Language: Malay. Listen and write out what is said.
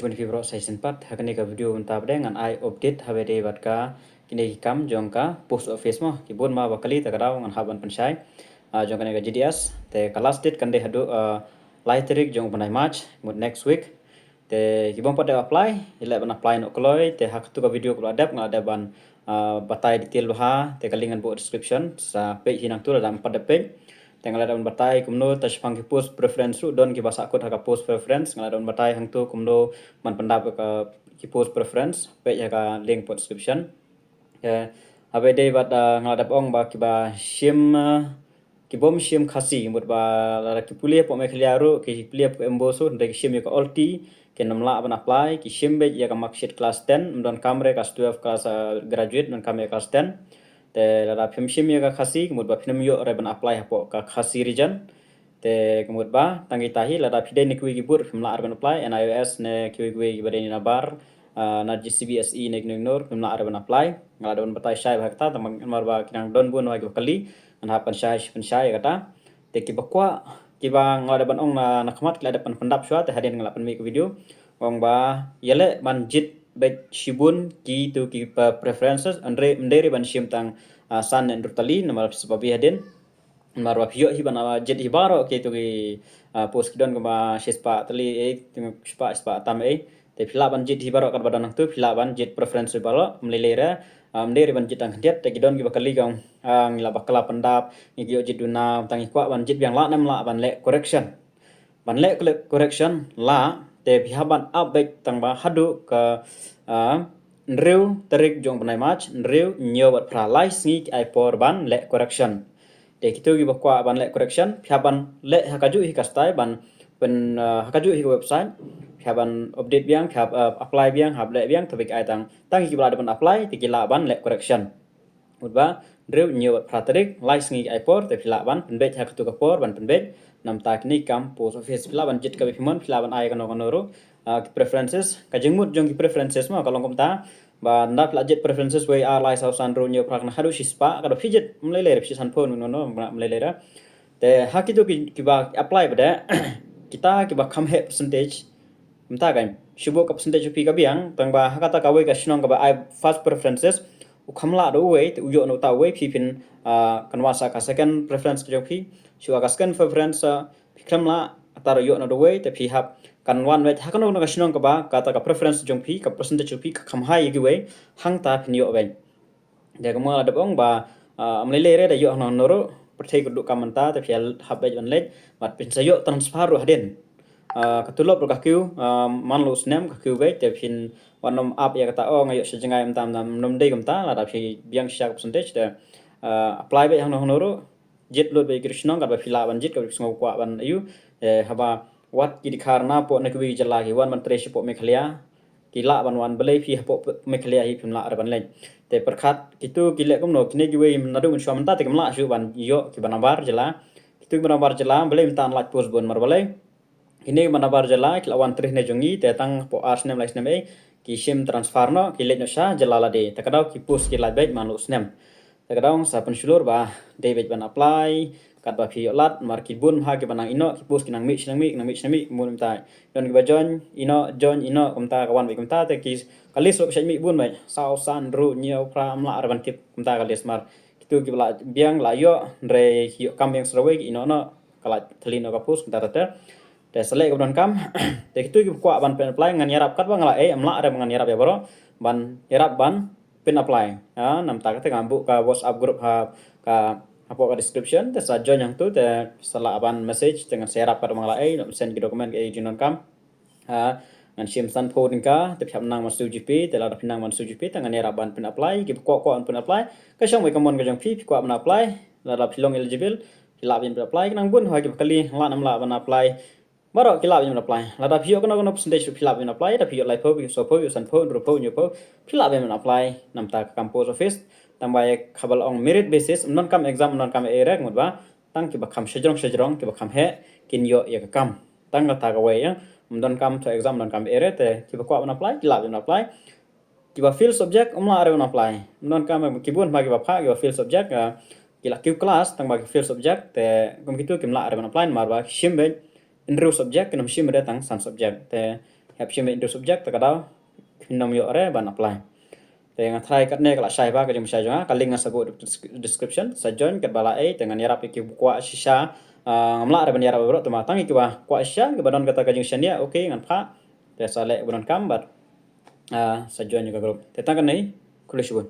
When Fibro Session Part, Hakanika video untuk dengan I update HBD Batka, kini kam jongka post office mo, kibun ma bakali takarau ngan haban pensai, jongka nega GDS, te kelas date kan de hadu laiterik jong panai March, mud next week, te kibon pada apply, ila ban apply no koloi, te hak tu ka video ko adap ngal ada ban batai detail baha, te kalingan bo description sa page hinang tu dalam pada page. Tengah ada batai kumno touch pang post preference ru don ki basa akut haka post preference ngal ada batai hang tu kumno man pendap ki post preference page haka link po description ya abe dei bat ngal ada ong ba ki ba shim ki bom shim khasi mut ba la ki pulia po me khliaru ki pulia po emboso ndai shim ka olti ke namla ban apply ki shim be ya ka marksheet class 10 don kamre class 12 class graduate don kamre class 10 te lara phim shim ya ka khasi kemud ba phim yo re ban apply hapo ka khasi region te kemud ba tangi tahi lara phide ni kui gibur phim la ban apply NIOS ne kui kui gibare ni nabar na GCBSE ne ignore phim la ban apply ngala don batai shai bhakta tamang mar ba kinang don bun wa kali an hapan shai kata te ki bakwa ki ba ngala ban ong na khamat kala depan pendap shwa te hadin ngala pan mi video ong ba yele ban jit bet shibun ki tu ki preferences andre nderi ban shim tang san and rutali namar sebabi hadin marwa pio hi bana jet hi baro ki tu ki post kidon ko ba shispa tali ting spa tam te phila ban jet hi baro kar badan tu phila ban jet preference baro mlelera nderi ban jet tang diet te kidon ki bakali gong ngila bakala pendap ni ki jet duna tang kwa ban jet yang la nam la ban le correction ban le correction la te pihaban update tang ba hadu ka nreu terik jong panai match nreu nyawat pralai sngi ai por ban le correction te kitu gi bakwa ban le correction pihaban le hakaju hi kastai ban pen hakaju hi website pihaban update biang phab apply biang hab le biang tobik ai tang ki bala ban apply te kila ban le correction udba nreu nyawat praterik lai sngi ai por te pila ban penbet hakatu ka por ban penbet nam tak ni kam post office pila ban jit ka bimon pila ban ai kano kanoro preferences kajengmut jong ki preferences ma kalong komta ba ndak la jet preferences way are lai sau san ro nyo prakna hadu shispa kado fijet mlele psi san phone no mlele ra te hakitu ki ba apply bada kita ki ba kham he percentage mta ga shubo ka percentage pi ka biang tang ba hakata ka we ka shnong ka ba I first preferences ukhamla do we te uyo no ta we phi pin kanwasa ka second preference ka jong phi shua ka second preference phiklamla ataro yo no do we te phi hap kan wan we hakano no ka shnong ka ba kata ka preference jong phi ka percentage phi ka kham hai gi we hang ta phin yo we de ka ma da bong ba amlele re da yo no no ro perthai ku du kamanta te phi hab be ban lek mat pin sayo transfer ro hadin katulop ka kyu manlo snem ka kyu we te phin wanom up ya kata oh ngayo sejengai tam tam nom dei kamta la da phi biang syak percentage te apply be hang no ro jet lot be krishnong ka ba phila ban jet ka sngo kwa ban ayu haba wat ki dikarna po na kwi jala ki wan man tre po me khlia ki la ban wan belai phi po me khlia hi phim la ar ban len te perkhat kitu ki le kom no kine ki we na du shwa man ta te kam la shu ban yo ki ban bar jala kitu ban bar jala belai tan la post bon mar balai ini manabar jala ki lawan trih ne jongi te tang po ars nem lais nem ki sim transfer no ki le no sha jala la de takadau ki post ki la bet manu snem takadau sa pensulur ba David ban apply kat ba phi lat mar ki bun ha ki banang ino ki post ki nang mi mun tai don ki ba join ino kumta kawan bi kumta te ki kalis so mi bun mai sao san ru nyau pram la arban tip kumta kalis mar kitu ki bla biang la yo re ki kam yang srawe ki ino no kala thlino ka post kumta ta te selek don kam te kitu ki kwa ban pen apply ngan yarap kat ba ngala amla ada ngan yarap ya bro ban yarap ban pen apply nam ta ka ngambu ka WhatsApp group ha ka apa ka description te sa join yang tu te salah ban message dengan share kat mangla send ki dokumen ke jinon kam ngan sim san phone ka te pham nang masu gp te la pinang masu gp tangan yarap ban pen apply ki ko an pen apply ka shong we kamon ka jong phi ko ban apply la pilong eligible la bin apply nang bun ha ki kali la nam la ban apply maro kilap yang apply la da phio kono percentage kilap yang apply da phio lai pho so pho san pho ro pho nyu pho kilap yang apply nam ta campus office tambai khabal ong merit basis non kam exam non kam e rek mudba tang ki ba kham sejrong ki ba kham he kin yo ya kam tang la ta ga we ya non kam to exam non kam e re te ki ba kwa apply kilap yang apply ki ba field subject umla are apply non kam ki bun ba ki ba pha ki ba field subject ki la Q class tang ba ki field subject te kom ki tu kim la are apply mar ba shimbe nreu subject nam shim re tang san subject te hep chim into subject takadau nom yo re ban apply dengan try kat ne kala shai ba ka jom shai jonga ka link sa go description sa join kat bala dengan yarap iki kwa shisha ngamla re ban yarap bro tuma tangi ki ba kwa shisha ke badon kata ka jing shania okay ngan pha te sa le badon kam bat sa join juga group te tang kan nei kulish bun